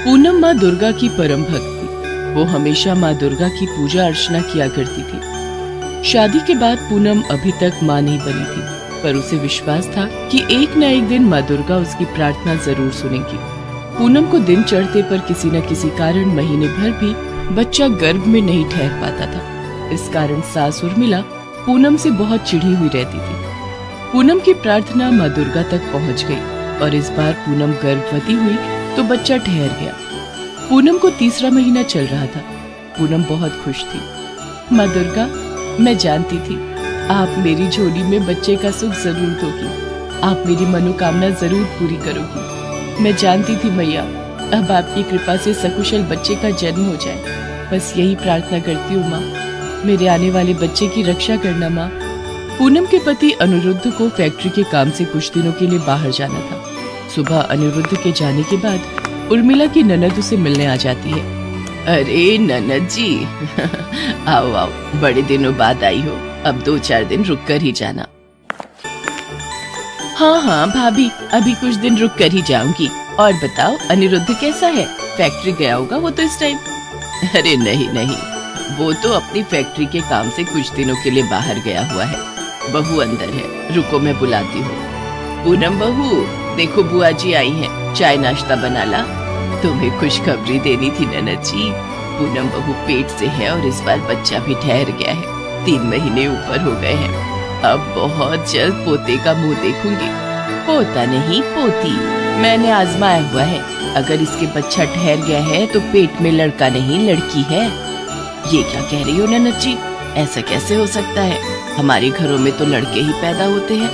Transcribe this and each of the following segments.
पूनम माँ दुर्गा की परम भक्त थी। वो हमेशा माँ दुर्गा की पूजा अर्चना किया करती थी। शादी के बाद पूनम अभी तक माँ नहीं बनी थी, पर उसे विश्वास था कि एक न एक दिन माँ दुर्गा उसकी प्रार्थना जरूर सुनेगी। पूनम को दिन चढ़ते पर किसी न किसी कारण महीने भर भी बच्चा गर्भ में नहीं ठहर पाता था। इस कारण सास उर्मिला पूनम से बहुत चिढ़ी हुई रहती थी। पूनम की प्रार्थना माँ दुर्गा तक पहुँच गई और इस बार पूनम गर्भवती हुई तो बच्चा ठहर गया। पूनम को तीसरा महीना चल रहा था। पूनम बहुत खुश थी। माँ दुर्गा, मैं जानती थी आप मेरी झोली में बच्चे का सुख जरूर दोगी। आप मेरी मनोकामना जरूर पूरी करोगी। मैं जानती थी मैया, अब आपकी कृपा से सकुशल बच्चे का जन्म हो जाए। बस यही प्रार्थना करती हूँ माँ, मेरे आने वाले बच्चे की रक्षा करना माँ। पूनम के पति अनिरुद्ध को फैक्ट्री के काम से कुछ दिनों के लिए बाहर जाना था। सुबह अनिरुद्ध के जाने के बाद उर्मिला की ननद उसे मिलने आ जाती है। अरे ननद जी आओ आओ, बड़े दिनों बाद आई हो। अब 2-4 दिन रुक कर ही जाना। हाँ हाँ भाभी, अभी कुछ दिन रुक कर ही जाऊंगी। और बताओ अनिरुद्ध कैसा है? फैक्ट्री गया होगा वो तो इस टाइम। अरे नहीं नहीं, वो तो अपनी फैक्ट्री के काम से कुछ दिनों के लिए बाहर गया हुआ है। बहू अंदर है, रुको मैं बुलाती हूँ। पूनम बहू, देखो बुआ जी आई हैं, चाय नाश्ता बना ला। तुम्हें खुशखबरी देनी थी ननद जी। पूनम बहू पेट से है और इस बार बच्चा भी ठहर गया है। 3 महीने ऊपर हो गए हैं। अब बहुत जल्द पोते का मुंह देखूंगी। पोता नहीं पोती, मैंने आजमाया हुआ है। अगर इसके बच्चा ठहर गया है तो पेट में लड़का नहीं लड़की है। ये क्या कह रही हो ननद जी? ऐसा कैसे हो सकता है? हमारे घरों में तो लड़के ही पैदा होते हैं।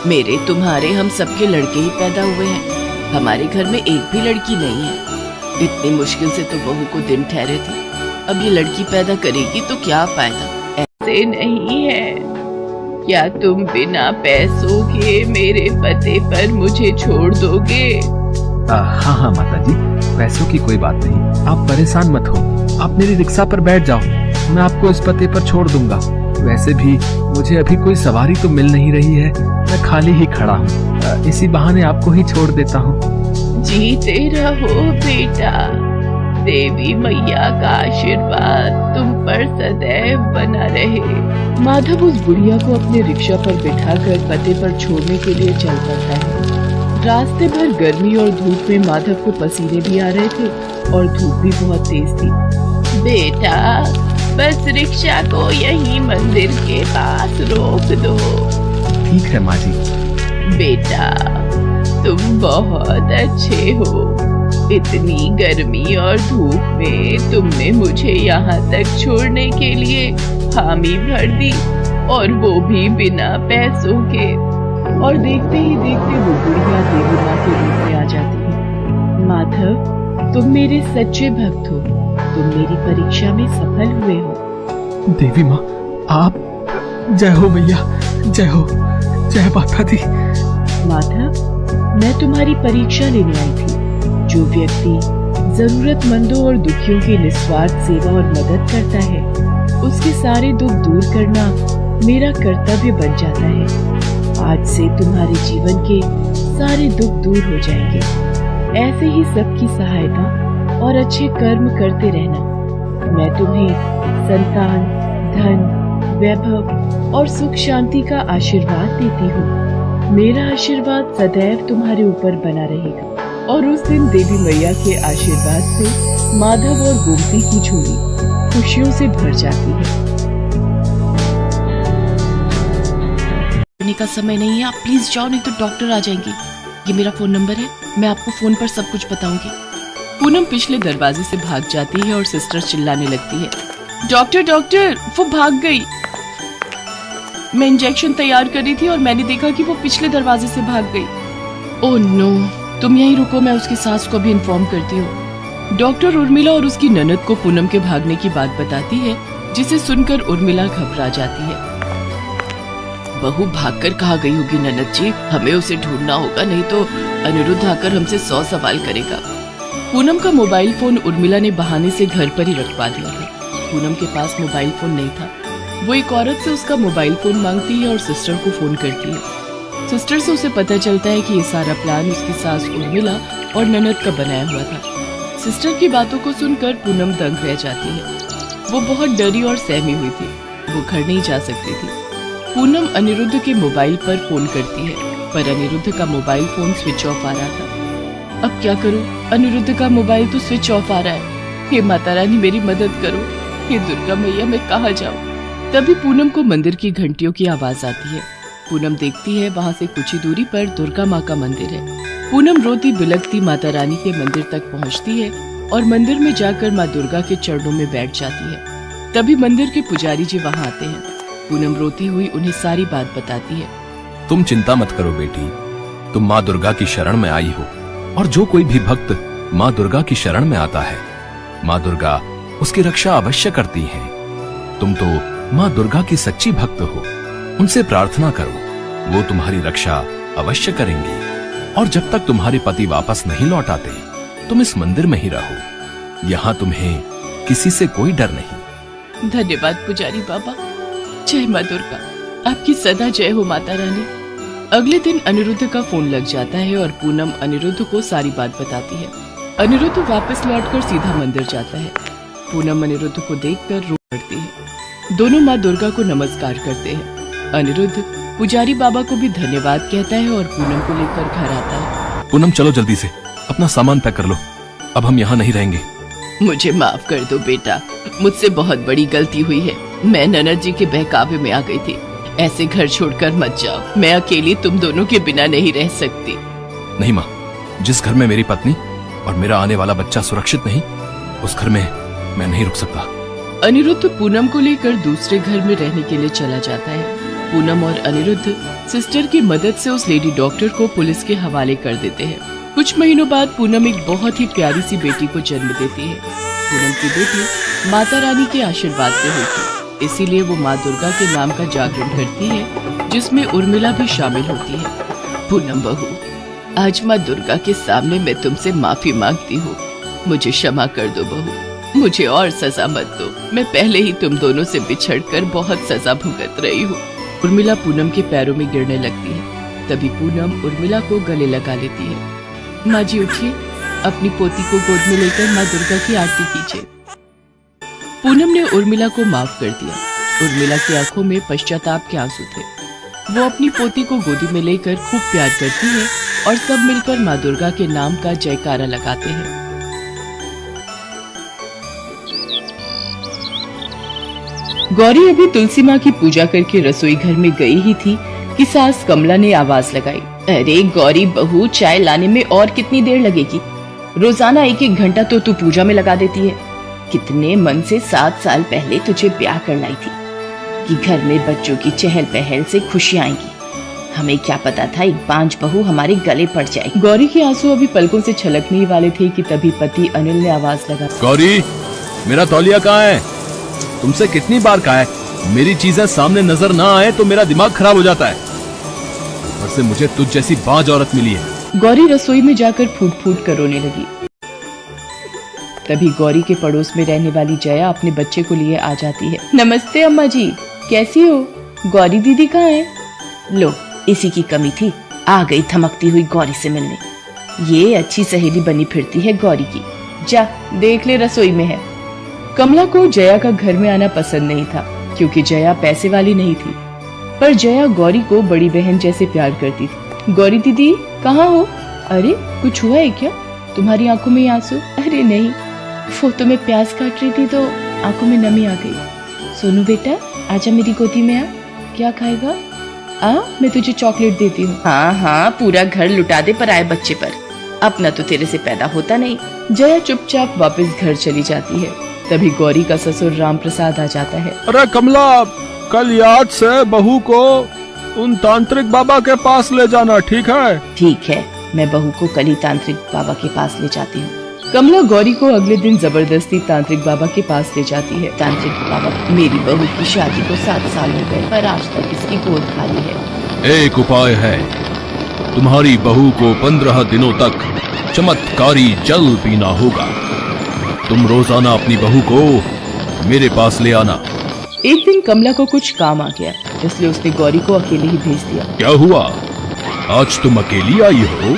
मेरे, तुम्हारे, हम सबके लड़के ही पैदा हुए हैं। हमारे घर में एक भी लड़की नहीं है। इतनी मुश्किल से तो बहू को दिन ठहरे थे। अब ये लड़की पैदा करेगी तो क्या फायदा? ऐसे नहीं है। क्या तुम बिना पैसों के मेरे पते पर मुझे छोड़ दोगे? हाँ हाँ माता जी, पैसों की कोई बात नहीं, आप परेशान मत हो। आप मेरी रिक्शा पर बैठ जाओ, मैं आपको इस पते पर छोड़ दूंगा। वैसे भी मुझे अभी कोई सवारी तो मिल नहीं रही है, मैं खाली ही खड़ा हूँ। इसी बहाने आपको ही छोड़ देता हूँ। जीते रहो बेटा, देवी मैया का आशीर्वाद तुम पर सदैव बना रहे। माधव उस बुढ़िया को अपने रिक्शा पर बिठाकर पते पर छोड़ने के लिए चल पड़ता है। रास्ते भर गर्मी और धूप में माधव को पसीने भी आ रहे थे और धूप भी बहुत तेज थी। बेटा, बस रिक्शा को यहीं मंदिर के पास रोक दो। ठीक है माँ जी। बेटा, तुम बहुत अच्छे हो। इतनी गर्मी और धूप में तुमने मुझे यहाँ तक छोड़ने के लिए हामी भर दी, और वो भी बिना पैसों के। और देखते ही देखते वो बुढ़िया देवी माँ के रूप में आ जाती है। माधव, तुम मेरे सच्चे भक्त हो। तुम मेरी परीक्षा में सफल हुए हो। देवी माँ, आप जय हो मैया, जय हो, जय माता दी। माधव, मैं तुम्हारी परीक्षा लेने आई थी। जो व्यक्ति जरूरतमंदों और दुखियों की निस्वार्थ सेवा और मदद करता है, उसके सारे दुख दूर करना मेरा कर्तव्य बन जाता है। आज से तुम्हारे जीवन के सारे दुख दूर हो जाएंगे। ऐसे ही सबकी सहायता और अच्छे कर्म करते रहना। मैं तुम्हें संतान, धन, वैभव और सुख शांति का आशीर्वाद देती हूँ। मेरा आशीर्वाद सदैव तुम्हारे ऊपर बना रहेगा। और उस दिन देवी मैया के आशीर्वाद से माधव और गोमती की झोली खुशियों से भर जाती है। का समय नहीं है, आप प्लीज जाओ, नहीं तो डॉक्टर आ जाएंगे। ये मेरा फोन नंबर है, मैं आपको फोन पर सब कुछ बताऊंगी। पूनम पिछले दरवाजे से भाग जाती है और सिस्टर चिल्लाने लगती है, डॉक्टर डॉक्टर, वो भाग गई। मैं इंजेक्शन तैयार कर रही थी और मैंने देखा कि वो पिछले दरवाजे से भाग गई। ओह नो, तुम यहीं रुको, मैं उसकी सास को भी इन्फॉर्म करती हूँ। डॉक्टर उर्मिला और उसकी ननद को पूनम के भागने की बात बताती है, जिसे सुनकर उर्मिला घबरा जाती है। बहू भागकर कहाँ गई होगी ननद जी? हमें उसे ढूंढना होगा, नहीं तो अनिरुद्ध आकर हमसे 100 सवाल करेगा। पूनम का मोबाइल फोन उर्मिला ने बहाने से घर पर ही रखवा दिया था। पूनम के पास मोबाइल फोन नहीं था। वो एक औरत से उसका मोबाइल फोन मांगती है और सिस्टर को फोन करती है। सिस्टर से उसे पता चलता है कि ये सारा प्लान उसकी सास उर्मिला और ननद का बनाया हुआ था। सिस्टर की बातों को सुनकर पूनम दंग रह जाती है। वो बहुत डरी और सहमी हुई थी। वो घर नहीं जा सकती थी। पूनम अनिरुद्ध के मोबाइल पर फोन करती है, पर अनिरुद्ध का मोबाइल फोन स्विच ऑफ आ रहा था। अब क्या करूं? अनिरुद्ध का मोबाइल तो स्विच ऑफ आ रहा है। हे माता रानी मेरी मदद करो। हे दुर्गा मैया मैं कहाँ जाऊं? तभी पूनम को मंदिर की घंटियों की आवाज आती है। पूनम देखती है वहाँ से कुछ ही दूरी पर दुर्गा माँ का मंदिर है। पूनम रोती बिलखती माता रानी के मंदिर तक पहुँचती है और मंदिर में जाकर माँ दुर्गा के चरणों में बैठ जाती है। तभी मंदिर के पुजारी जी वहाँ आते हैं। पूनम रोती हुई उन्हें सारी बात बताती है। तुम चिंता मत करो बेटी, तुम माँ दुर्गा की शरण में आई हो, और जो कोई भी भक्त माँ दुर्गा की शरण में आता है, माँ दुर्गा उसकी रक्षा अवश्य करती है। तुम तो माँ दुर्गा की सच्ची भक्त हो, उनसे प्रार्थना करो, वो तुम्हारी रक्षा अवश्य करेंगी। और जब तक तुम्हारे पति वापस नहीं लौट आते, तुम इस मंदिर में ही रहो। यहाँ तुम्हें किसी से कोई डर नहीं। धन्यवाद पुजारी बाबा। जय माँ दुर्गा, आपकी सदा जय हो माता रानी। अगले दिन अनिरुद्ध का फोन लग जाता है और पूनम अनिरुद्ध को सारी बात बताती है। अनिरुद्ध वापस लौटकर सीधा मंदिर जाता है। पूनम अनिरुद्ध को देखकर रो पड़ती है। दोनों माँ दुर्गा को नमस्कार करते हैं। अनिरुद्ध पुजारी बाबा को भी धन्यवाद कहता है और पूनम को लेकर घर आता है। पूनम चलो जल्दी से अपना सामान पैक कर लो, अब हम यहाँ नहीं रहेंगे। मुझे माफ कर दो बेटा, मुझसे बहुत बड़ी गलती हुई है। मैं ननद जी के बहकावे में आ गई थी। ऐसे घर छोड़कर मत जाओ, मैं अकेली तुम दोनों के बिना नहीं रह सकती। नहीं माँ, जिस घर में मेरी पत्नी और मेरा आने वाला बच्चा सुरक्षित नहीं, उस घर में मैं नहीं रुक सकता। अनिरुद्ध पूनम को लेकर दूसरे घर में रहने के लिए चला जाता है। पूनम और अनिरुद्ध सिस्टर की मदद से उस लेडी डॉक्टर को पुलिस के हवाले कर देते हैं। कुछ महीनों बाद पूनम एक बहुत ही प्यारी सी बेटी को जन्म देती है। पूनम की बेटी माता रानी के आशीर्वाद से हुई थी, इसीलिए वो माँ दुर्गा के नाम का जागरण करती है, जिसमें उर्मिला भी शामिल होती है। पूनम बहू, आज माँ दुर्गा के सामने मैं तुमसे माफी मांगती हूँ। मुझे क्षमा कर दो बहू, मुझे और सजा मत दो। मैं पहले ही तुम दोनों से बिछड़कर बहुत सजा भुगत रही हूँ। उर्मिला पूनम के पैरों में गिरने लगती है। तभी पूनम उर्मिला को गले लगा लेती है। माँ जी उठिए, अपनी पोती को गोद में लेकर माँ दुर्गा की आरती कीजिए। पूनम ने उर्मिला को माफ कर दिया। उर्मिला की आंखों में पश्चाताप के आंसू थे। वो अपनी पोती को गोदी में लेकर खूब प्यार करती है और सब मिलकर माँ दुर्गा के नाम का जयकारा लगाते हैं। गौरी अभी तुलसी माँ की पूजा करके रसोई घर में गई ही थी कि सास कमला ने आवाज लगाई। अरे गौरी बहू, चाय लाने में और कितनी देर लगेगी? रोजाना 1-1 घंटा तो तू पूजा में लगा देती है। कितने मन से 7 साल पहले तुझे ब्याह कर लाई थी कि घर में बच्चों की चहल पहल से खुशियां आएंगी। हमें क्या पता था एक बांझ बहू हमारे गले पड़ जाएगी। गौरी के आंसू अभी पलकों से छलकने ही वाले थे कि तभी पति अनिल ने आवाज लगा। गौरी, मेरा तौलिया कहाँ है? तुमसे कितनी बार कहा है, मेरी चीजें सामने नजर ना आए तो मेरा दिमाग खराब हो जाता है। ऊपर से मुझे तुझ जैसी बांझ औरत मिली है। गौरी रसोई में जाकर फूट फूट कर रोने लगी। तभी गौरी के पड़ोस में रहने वाली जया अपने बच्चे को लिए आ जाती है। नमस्ते अम्मा जी, कैसी हो? गौरी दीदी कहाँ है? लो, इसी की कमी थी, आ गई धमकती हुई गौरी से मिलने। ये अच्छी सहेली बनी फिरती है गौरी की। जा देख ले, रसोई में है। कमला को जया का घर में आना पसंद नहीं था, क्योंकि जया पैसे वाली नहीं थी। पर जया गौरी को बड़ी बहन जैसे प्यार करती थी। गौरी दीदी कहाँ हो? अरे कुछ हुआ है क्या? तुम्हारी आंखों में आंसू? अरे नहीं, वो तो मैं प्याज काट रही थी तो आंखों में नमी आ गई। सोनू बेटा, आजा मेरी गोदी में आ। क्या खाएगा? मैं तुझे चॉकलेट देती हूँ। हाँ हाँ, पूरा घर लुटा दे पर आए बच्चे पर, अपना तो तेरे से पैदा होता नहीं। जया चुपचाप वापस घर चली जाती है। तभी गौरी का ससुर राम प्रसाद आ जाता है। अरे कमला, कल याद से बहू को उन तांत्रिक बाबा के पास ले जाना, ठीक है? ठीक है, मैं बहू को कल ही तांत्रिक बाबा के पास ले जाती हूँ। कमला गौरी को अगले दिन जबरदस्ती तांत्रिक बाबा के पास ले जाती है। तांत्रिक बाबा, मेरी बहू की शादी को 7 साल हो गए पर आज तक इसकी गोद खाली है। एक उपाय है, तुम्हारी बहू को 15 दिनों तक चमत्कारी जल पीना होगा। तुम रोजाना अपनी बहू को मेरे पास ले आना। एक दिन कमला को कुछ काम आ गया, इसलिए उसने गौरी को अकेले ही भेज दिया। क्या हुआ, आज तुम अकेली आई हो?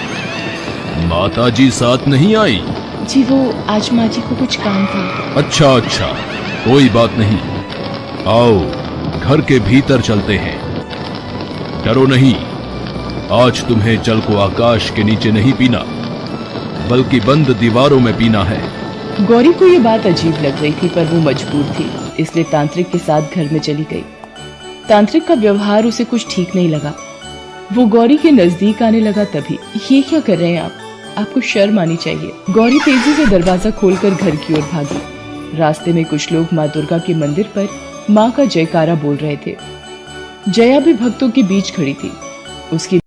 माताजी साथ नहीं आई? जी वो आज माँ जी को कुछ काम था। अच्छा अच्छा, कोई बात नहीं। आओ घर के भीतर चलते हैं। डरो नहीं, आज तुम्हें जल को आकाश के नीचे नहीं पीना, बल्कि बंद दीवारों में पीना है। गौरी को ये बात अजीब लग रही थी, पर वो मजबूर थी, इसलिए तांत्रिक के साथ घर में चली गई। तांत्रिक का व्यवहार उसे कुछ ठीक नहीं लगा। वो गौरी के नजदीक आने लगा। तभी, ये क्या कर रहे हैं आप? आपको शर्म आनी चाहिए। गौरी तेजी से दरवाजा खोलकर घर की ओर भागी। रास्ते में कुछ लोग माँ दुर्गा के मंदिर पर माँ का जयकारा बोल रहे थे। जया भी भक्तों के बीच खड़ी थी। उसकी